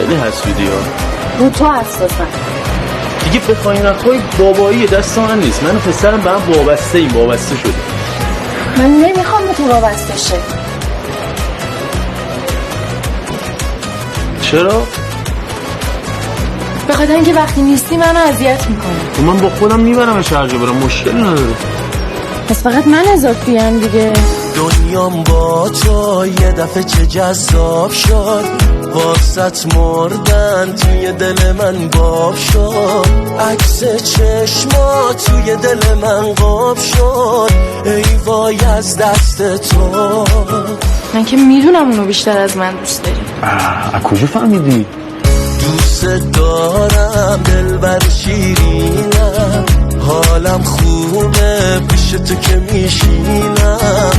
خیلی حسودی ها. رو تو اساسا دیگه به خواهینت‌های بابایی دست من نیست. من و پسرم به هم وابسته شده. من نمیخوام به تو وابسته شه. چرا؟ به خاطر اینکه وقتی نیستی منو اذیت میکنه. من با خودم میبرم هر جا برم، مشکلی نداره. پس فقط من اضافیم دیگه. دنیام با تو یه دفعه چه جذاب شد، واسط مردن توی دل من باب شد، عکس چشما توی دل من قاب شد، ای وای از دست تو. من که میدونم اونو بیشتر از من دوست داری. از کجا فهمیدی؟ دوست دارم دلبر شیرینم، حالم خوبه پیش تو که میشینم.